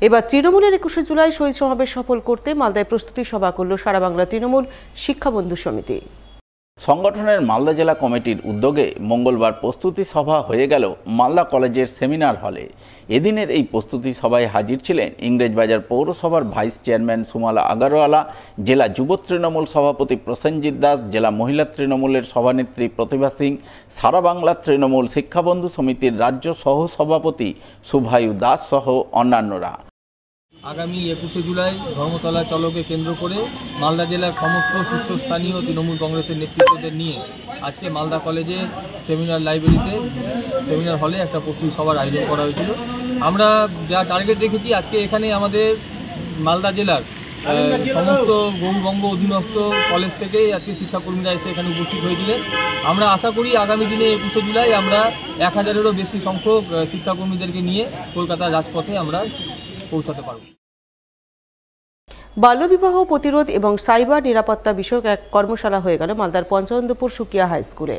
এবার তৃণমূলের ২১শে জুলাই শহীদ সমাবেশ সফল করতে মালদায় প্রস্তুতি সভা করল সারা বাংলা তৃণমূল শিক্ষাবন্ধু সমিতি। সংগঠনের মালদা জেলা কমিটির উদ্যোগে মঙ্গলবার প্রস্তুতি সভা হয়ে গেল মালদা কলেজের সেমিনার হলে। এদিনের এই প্রস্তুতি সভায় হাজির ছিলেন ইংরেজবাজার পৌরসভার ভাইস চেয়ারম্যান সুমালা আগরওয়ালা, জেলা যুব তৃণমূল সভাপতি প্রসেনজিৎ দাস, জেলা মহিলা তৃণমূলের সভানেত্রী প্রতিভা সিং, সারা বাংলা তৃণমূল শিক্ষাবন্ধু সমিতির রাজ্য সহ সভাপতি শুভায়ু দাস সহ অন্যান্যরা। আগামী ২১শে জুলাই ধর্মতলা চলকে কেন্দ্র করে মালদা জেলার সমস্ত শীর্ষস্থানীয় তৃণমূল কংগ্রেসের নেতৃত্বদের নিয়ে আজকে মালদা কলেজের সেমিনার লাইব্রেরিতে সেমিনার হলে একটা প্রস্তুতি সভার আয়োজন করা হয়েছিল। আমরা যা টার্গেট রেখেছি, আজকে এখানে আমাদের মালদা জেলার সমস্ত গৌরবঙ্গ অধীনস্থ কলেজ থেকে আজকে শিক্ষাকর্মীরা এসে এখানে উপস্থিত হয়েছিলেন। আমরা আশা করি আগামী দিনে ২১শে জুলাই আমরা ১,০০০-এরও বেশি সংখ্যক শিক্ষাকর্মীদেরকে নিয়ে কলকাতার রাজপথে আমরা পৌঁছাতে পারব। বাল্যবিবাহ প্রতিরোধ এবং সাইবার নিরাপত্তা বিষয়ক এক কর্মশালা হয়ে গেল মালদার পঞ্চানন্দপুর সুকিয়া হাই স্কুলে।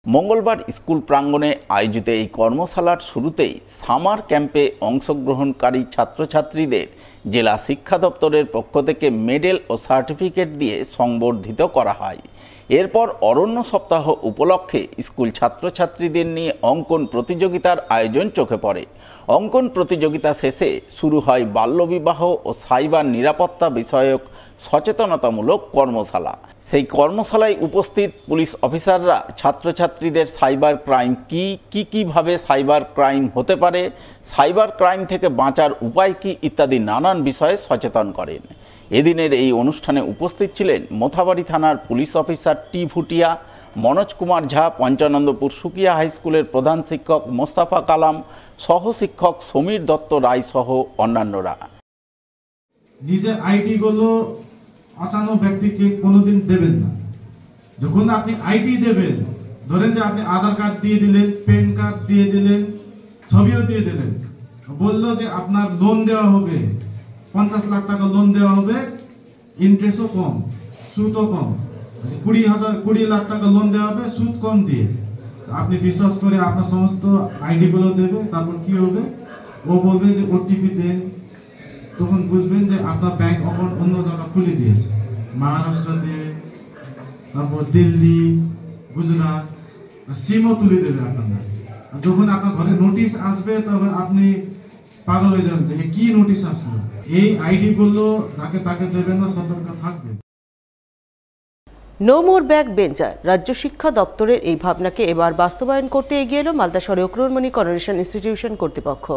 মঙ্গলবার স্কুল প্রাঙ্গণে আয়োজিত এই কর্মশালার শুরুতেই সামার ক্যাম্পে অংশগ্রহণকারী ছাত্রছাত্রীদের জেলা শিক্ষা দপ্তরের পক্ষ থেকে মেডেল ও সার্টিফিকেট দিয়ে সংবর্ধিত করা হয়। এরপর অরণ্য সপ্তাহ উপলক্ষে স্কুল ছাত্রছাত্রীদের নিয়ে অঙ্কন প্রতিযোগিতার আয়োজন চোখে পড়ে। অঙ্কন প্রতিযোগিতা শেষে শুরু হয় বাল্যবিবাহ ও সাইবার নিরাপত্তা বিষয়ক সচেতনতামূলক কর্মশালা। সেই কর্মশালায় উপস্থিত পুলিশ অফিসাররা ছাত্রছাত্রীদের সাইবার ক্রাইম কীভাবে সাইবার ক্রাইম হতে পারে, সাইবার ক্রাইম থেকে বাঁচার উপায় কী ইত্যাদি নানান বিষয়ে সচেতন করেন। এদিনের এই অনুষ্ঠানে উপস্থিত ছিলেন মোথাবাড়ি থানার পুলিশ অফিসার টি ভুটিয়া, মনোজ কুমার ঝা, পঞ্চানন্দপুর সুকিয়া হাই স্কুলের প্রধান শিক্ষক মোস্তাফা কালাম, সহ শিক্ষক সমীর দত্ত রায় সহ অন্যান্যরা। নিজের আইডি গুলো অচানো ব্যক্তিকে কোনোদিন দেবেন না। যখন আপনি আইডি দেবেন, ধরেন যে আপনি আধার কার্ড দিয়ে দিলেন, প্যান কার্ড দিয়ে দিলেন, ছবিও দিয়ে দিলেন, বললো যে আপনার লোন দেওয়া হবে, 50 লাখ টাকা লোন দেওয়া হবে, ইন্টারেস্টও কম, সুদও কম, 20 লাখ টাকা লোন দেওয়া হবে সুদ কম দিয়ে। আপনি বিশ্বাস করে আপনার সমস্ত আইডি গুলো দেবে। তারপর কি হবে, ও বলবে যে ওটিপি দেন। তখন বুঝবেন যে আপনার ব্যাংক অ্যাকাউন্ট অন্য জায়গা খুলে দিয়েছে, মহারাষ্ট্রতে, তারপর দিল্লি, গুজরাট, সিমও তুলে দেবে আপনার। যখন আপনার ঘরে নোটিশ আসবে তখন আপনি পাগল হয়ে যাবেন যে কি নোটিশ আসলো। এই আইডি গুলো যাকে তাকে দেবেন না, সতর্ক থাকবেন। No more back bencher. রাজ্য শিক্ষা দপ্তরের এই ভাবনাকে এবার বাস্তবায়ন করতে এগিয়ে এলো মালদা শহরে অক্রুরমণি কনভেনশন ইনস্টিটিউশন কর্তৃপক্ষ,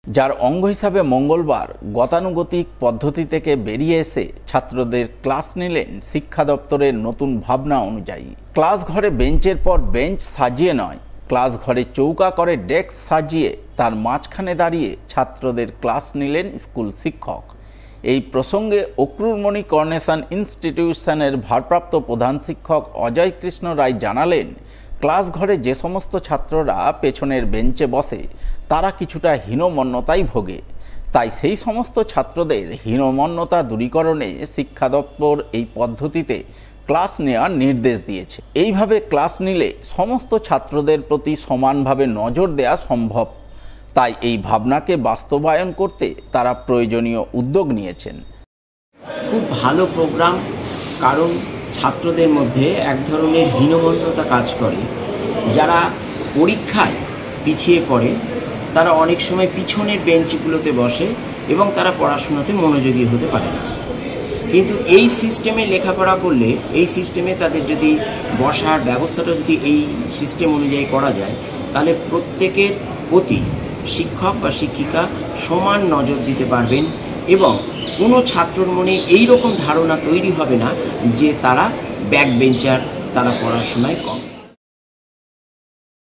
যার অঙ্গ হিসাবে মঙ্গলবার গতানুগতিক পদ্ধতি থেকে বেরিয়ে এসে ছাত্রদের ক্লাস নিলেন শিক্ষা দপ্তরের নতুন ভাবনা অনুযায়ী। ক্লাস ঘরে বেঞ্চের পর বেঞ্চ সাজিয়ে নয়, ক্লাস ঘরে চৌকা করে ডেস্ক সাজিয়ে তার মাঝখানে দাঁড়িয়ে ছাত্রদের ক্লাস নিলেন স্কুল শিক্ষক। এই প্রসঙ্গে অক্রুরমণি কনভেনশন ইনস্টিটিউশনের ভারপ্রাপ্ত প্রধান শিক্ষক অজয় কৃষ্ণ রায় জানালেন, ক্লাস ঘরে যে সমস্ত ছাত্ররা পেছনের বেঞ্চে বসে তারা কিছুটা হীনমন্যতায় ভোগে। তাই সেই সমস্ত ছাত্রদের হীনমন্যতা দূরীকরণে শিক্ষা দপ্তর এই পদ্ধতিতে ক্লাস নেওয়ার নির্দেশ দিয়েছে। এইভাবে ক্লাস নিলে সমস্ত ছাত্রদের প্রতি সমানভাবে নজর দেওয়া সম্ভব। তাই এই ভাবনাকে বাস্তবায়ন করতে তারা প্রয়োজনীয় উদ্যোগ নিয়েছেন। খুব ভালো প্রোগ্রাম, কারণ ছাত্রদের মধ্যে এক ধরনের হীনমন্যতা কাজ করে। যারা পরীক্ষায় পিছিয়ে পড়ে তারা অনেক সময় পিছনের বেঞ্চগুলোতে বসে এবং তারা পড়াশোনাতে মনোযোগী হতে পারে না। কিন্তু এই সিস্টেমে লেখাপড়া করলে, এই সিস্টেমে তাদের যদি বসার ব্যবস্থাটা যদি এই সিস্টেম অনুযায়ী করা যায়, তাহলে প্রত্যেকের প্রতি শিক্ষক বা শিক্ষিকা সমান নজর দিতে পারবেন এবং কোনো ছাত্রর মনে এই রকম ধারণা তৈরি হবে না যে তারা ব্যাক বেঞ্চার, তারা পড়াশোনায় কম।